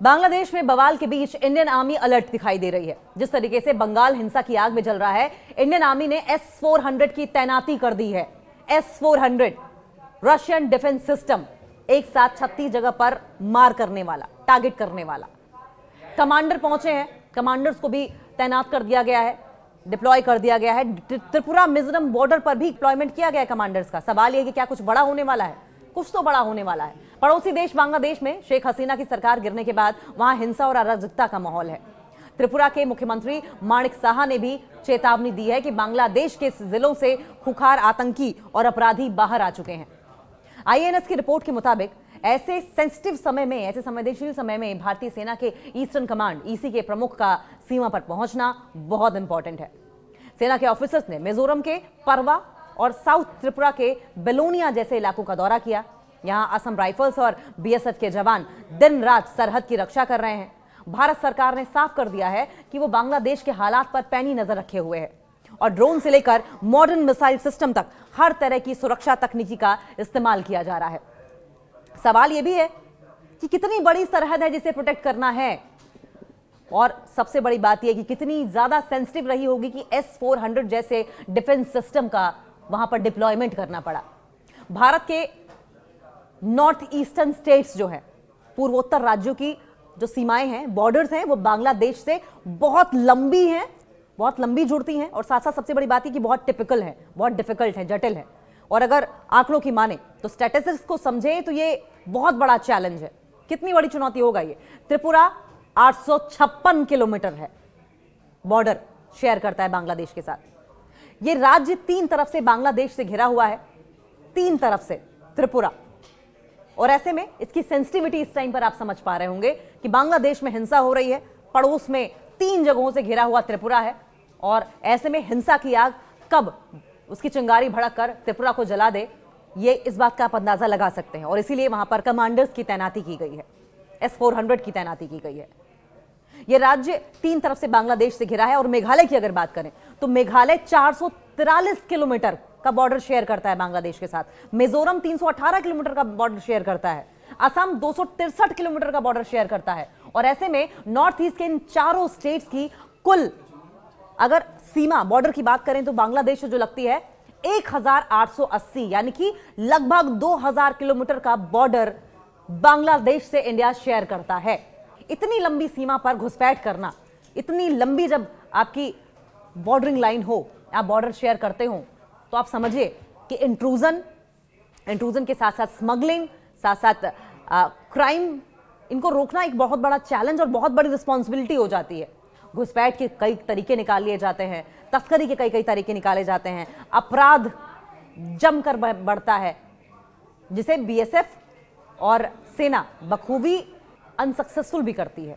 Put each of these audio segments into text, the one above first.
बांग्लादेश में बवाल के बीच इंडियन आर्मी अलर्ट दिखाई दे रही है। जिस तरीके से बंगाल हिंसा की आग में जल रहा है, इंडियन आर्मी ने S-400 की तैनाती कर दी है। S-400 रशियन डिफेंस सिस्टम, एक साथ 36 जगह पर मार करने वाला, टारगेट करने वाला। कमांडर पहुंचे हैं, कमांडर्स को भी तैनात कर दिया गया है, डिप्लॉय कर दिया गया है। त्रिपुरा मिजोरम बॉर्डर पर भी डिप्लॉयमेंट किया गया है कमांडर्स का। सवाल यह है कि क्या कुछ बड़ा होने वाला है? कुछ तो बड़ा होने वाला है। पड़ोसी देश बांग्लादेश में शेख हसीना की सरकार गिरने के बाद वहां हिंसा और अराजकता का माहौल है। त्रिपुरा के मुख्यमंत्री माणिक साहा ने भी चेतावनी दी है कि बांग्लादेश के जिलों से खुखार आतंकी और अपराधी बाहर आ चुके हैं। IANS की रिपोर्ट के मुताबिक ऐसे सेंसिटिव समय में, ऐसे संवेदनशील समय में भारतीय सेना के ईस्टर्न कमांड EC के प्रमुख का सीमा पर पहुंचना बहुत इंपॉर्टेंट है। सेना के ऑफिसर्स ने मिजोरम के परवा और साउथ त्रिपुरा के बेलोनिया जैसे इलाकों का दौरा किया। यहां असम राइफल्स और BSF के जवान दिन रात सरहद की रक्षा कर रहे हैं। भारत सरकार ने साफ कर दिया है कि वो बांग्लादेश के हालात पर पैनी नजर रखे हुए है और ड्रोन से लेकर मॉडर्न मिसाइल सिस्टम तक हर तरह की सुरक्षा तकनीकी का इस्तेमाल किया जा रहा है। सवाल यह भी है कि कितनी बड़ी सरहद है जिसे प्रोटेक्ट करना है, और सबसे बड़ी बात यह कि कितनी ज्यादा सेंसिटिव रही होगी कि S-400 जैसे डिफेंस सिस्टम का वहां पर डिप्लॉयमेंट करना पड़ा। भारत के नॉर्थ ईस्टर्न स्टेट्स जो है, पूर्वोत्तर राज्यों की जो सीमाएं हैं, बॉर्डर्स हैं, वो बांग्लादेश से बहुत लंबी हैं, बहुत लंबी जुड़ती हैं, और साथ साथ सबसे बड़ी बात है कि बहुत टिपिकल है, बहुत डिफिकल्ट है, जटिल है। और अगर आंकड़ों की माने तो, स्टैटिस्टिक्स को समझे तो ये बहुत बड़ा चैलेंज है। कितनी बड़ी चुनौती होगा ये? त्रिपुरा 856 किलोमीटर है, बॉर्डर शेयर करता है बांग्लादेश के साथ। ये राज्य 3 तरफ से बांग्लादेश से घिरा हुआ है, 3 तरफ से त्रिपुरा। और ऐसे में इसकी सेंसिटिविटी इस टाइम पर आप समझ पा रहे होंगे कि बांग्लादेश में हिंसा हो रही है, पड़ोस में 3 जगहों से घिरा हुआ त्रिपुरा है, और ऐसे में हिंसा की आग कब उसकी चिंगारी भड़क कर त्रिपुरा को जला दे, ये इस बात का आप अंदाजा लगा सकते हैं। और इसीलिए वहां पर कमांडर्स की तैनाती की गई है, S-400 की तैनाती की गई है। यह राज्य 3 तरफ से बांग्लादेश से घिरा है। और मेघालय की अगर बात करें तो मेघालय 443 किलोमीटर का बॉर्डर शेयर करता है बांग्लादेश के साथ। मिजोरम 318 किलोमीटर का बॉर्डर शेयर करता है। असम 263 किलोमीटर का बॉर्डर शेयर करता है। और ऐसे में नॉर्थ ईस्ट के इन चारों स्टेट्स की कुल अगर सीमा बॉर्डर की बात करें तो बांग्लादेश से जो लगती है 1880, यानी कि लगभग 2000 किलोमीटर का बॉर्डर बांग्लादेश से इंडिया शेयर करता है। इतनी लंबी सीमा पर घुसपैठ करना, इतनी लंबी जब आपकी बॉर्डरिंग लाइन हो, आप बॉर्डर शेयर करते हो, तो आप समझिए कि इंट्रूजन के साथ साथ स्मगलिंग, साथ साथ क्राइम, इनको रोकना एक बहुत बड़ा चैलेंज और बहुत बड़ी रिस्पॉन्सिबिलिटी हो जाती है। घुसपैठ के कई तरीके निकाल लिए जाते हैं, तस्करी के कई तरीके निकाले जाते हैं, अपराध जमकर बढ़ता है, जिसे BSF और सेना बखूबी अनसक्सेसफुल भी करती है,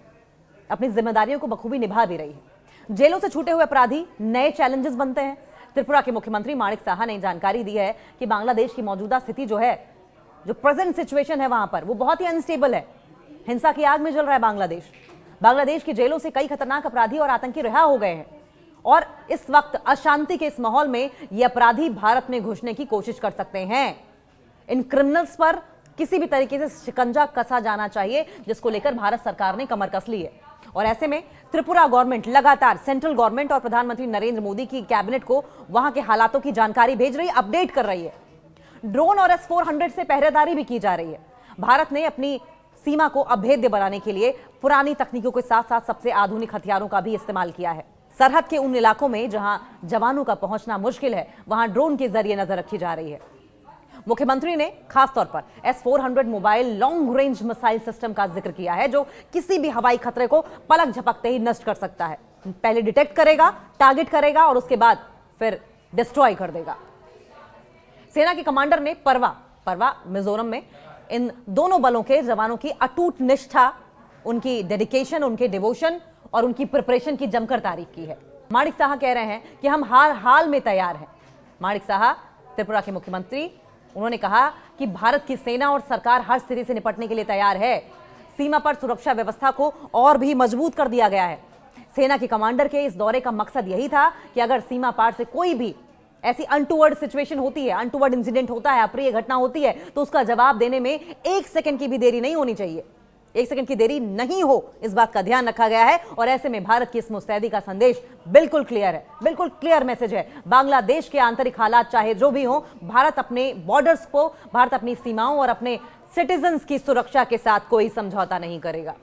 अपनी जिम्मेदारियों को बखूबी निभा भी रही है। जेलों से छूटे हुए अपराधी नए चैलेंजेस बनते हैं। त्रिपुरा के मुख्यमंत्री माणिक साहा ने जानकारी दी है कि बांग्लादेश की मौजूदा स्थिति जो है, जो प्रेजेंट सिचुएशन है वहां पर, वो बहुत ही अनस्टेबल है। हिंसा की आग में जल रहा है बांग्लादेश। बांग्लादेश की जेलों से कई खतरनाक अपराधी और आतंकी रिहा हो गए हैं, और इस वक्त अशांति के इस माहौल में ये अपराधी भारत में घुसने की कोशिश कर सकते हैं। इन क्रिमिनल्स पर किसी भी तरीके से शिकंजा कसा जाना चाहिए, जिसको लेकर भारत सरकार ने कमर कस ली है। और ऐसे में त्रिपुरा गवर्नमेंट लगातार सेंट्रल गवर्नमेंट और प्रधानमंत्री नरेंद्र मोदी की कैबिनेट को वहां के हालातों की जानकारी भेज रही है, अपडेट कर रही है। ड्रोन और S-400 से पहरेदारी भी की जा रही है। भारत ने अपनी सीमा को अभेद्य बनाने के लिए पुरानी तकनीकों के साथ साथ सबसे आधुनिक हथियारों का भी इस्तेमाल किया है। सरहद के उन इलाकों में जहां जवानों का पहुंचना मुश्किल है, वहां ड्रोन के जरिए नजर रखी जा रही है। मुख्यमंत्री ने खासतौर पर S-400 mobile long range missile system का जिक्र किया है, जो किसी भी हवाई खतरे को पलक झपकते ही नष्ट कर सकता है। पहले डिटेक्ट करेगा, टारगेट करेगा, और उसके बाद फिर डिस्ट्रॉय कर देगा। सेना के कमांडर ने परवा मिजोरम में इन दोनों बलों के जवानों की अटूट निष्ठा, उनकी डेडिकेशन, उनके डिवोशन और उनकी प्रिपरेशन की जमकर तारीफ की है। माणिक साहा कह रहे हैं कि हम हर हाल में तैयार हैं। माणिक साहा त्रिपुरा के मुख्यमंत्री, उन्होंने कहा कि भारत की सेना और सरकार हर सिरे से निपटने के लिए तैयार है। सीमा पर सुरक्षा व्यवस्था को और भी मजबूत कर दिया गया है। सेना के कमांडर के इस दौरे का मकसद यही था कि अगर सीमा पार से कोई भी ऐसी अनटूवर्ड सिचुएशन होती है, अनटूवर्ड इंसिडेंट होता है, अप्रिय घटना होती है, तो उसका जवाब देने में 1 सेकंड की भी देरी नहीं होनी चाहिए। एक सेकंड की देरी नहीं हो, इस बात का ध्यान रखा गया है। और ऐसे में भारत की इस मुस्तैदी का संदेश बिल्कुल क्लियर है, बिल्कुल क्लियर मैसेज है। बांग्लादेश के आंतरिक हालात चाहे जो भी हो, भारत अपने बॉर्डर्स को, भारत अपनी सीमाओं और अपने सिटीजन्स की सुरक्षा के साथ कोई समझौता नहीं करेगा।